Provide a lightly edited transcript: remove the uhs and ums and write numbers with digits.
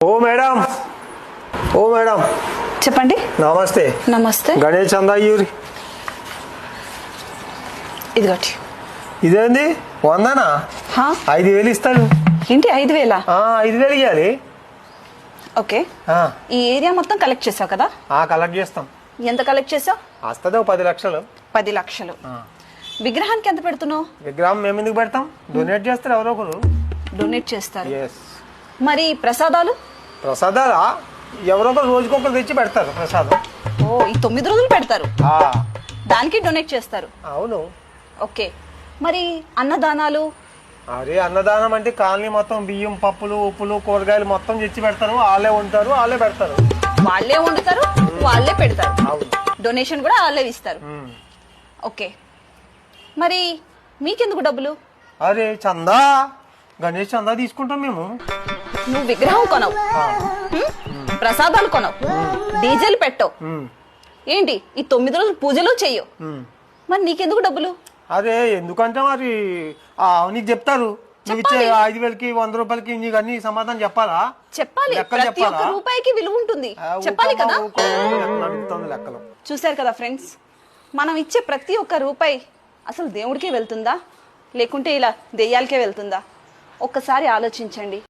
ఓ madam ఓ madam చెప్పండి. నమస్తే. నమస్తే. గణేష్ చందా యూరి ఇదిగోటి. ఇదేంది వందనా? 5,000 ఇస్తాడు. ఏంటి 5,000? 5,000 ఇవ్వాలి. ఓకే. ఈ ఏరియా మొత్తం కలెక్ట్ చేసావు కదా? కలెక్ట్ చేస్తాం. ఎంత కలెక్ట్ చేసావు? వస్తుంది 10 లక్షలు. 10 లక్షలు. విగ్రహానికి ఎంత పెడుతున్నావు? విగ్రహం మేము ఎందుకు పెడతాం? డొనేట్ చేస్తారు, ఎవరో ఒకరు డొనేట్ చేస్తారు. ఎస్. మరి ప్రసాదాలు? ప్రసాదాలా ఎవరో ఒకరు రోజుకొకరు తెచ్చి పెడతారు ప్రసాదం. ఓ, ఈ 9 రోజులు పెడతారు, దానికి డొనేట్ చేస్తారు. అవును. ఓకే. మరి అన్నదానాలు? అరే అన్నదానం అంటే కాలనీ మొత్తం బియ్యం, పప్పులు, ఉప్పులు, కూరగాయలు మొత్తం తెచ్చి పెడతారు. వాళ్ళే ఉంటారు, వాళ్ళే పెడతారు. వాళ్ళే వండుతారు, వాళ్ళే పెడతారు. అవును. డొనేషన్ కూడా వాళ్ళే ఇస్తారు. ఓకే. మరి మీకెందుకు డబ్బులు? అరే చందా, గణేష్ చందా తీసుకుంటాం మేము. నువ్వు విగ్రహం కొనవు, ప్రసాదాలు కొనవు, డీజేలు పెట్టవు, ఏంటి ఈ 9 రోజులు పూజలు చెయ్యవు, మరి నీకెందుకు డబ్బులు? అరే ఎందుకంటే మరి నీకు చెప్తారు, నువ్వు ఇచ్చే 5,000కి 100 రూపాయలకి నీకు అన్ని సమాధానం చెప్పాలా? చెప్పాలి. ప్రతి ఒక్క రూపాయికి విలువ ఉంటుంది, చెప్పాలి కదా. లెక్కలు చూశారు కదా ఫ్రెండ్స్, మనం ఇచ్చే ప్రతి ఒక్క రూపాయి అసలు దేవుడికే వెళ్తుందా లేకుంటే ఇలా దెయ్యాలకే వెళ్తుందా? ఒక్కసారి ఆలోచించండి.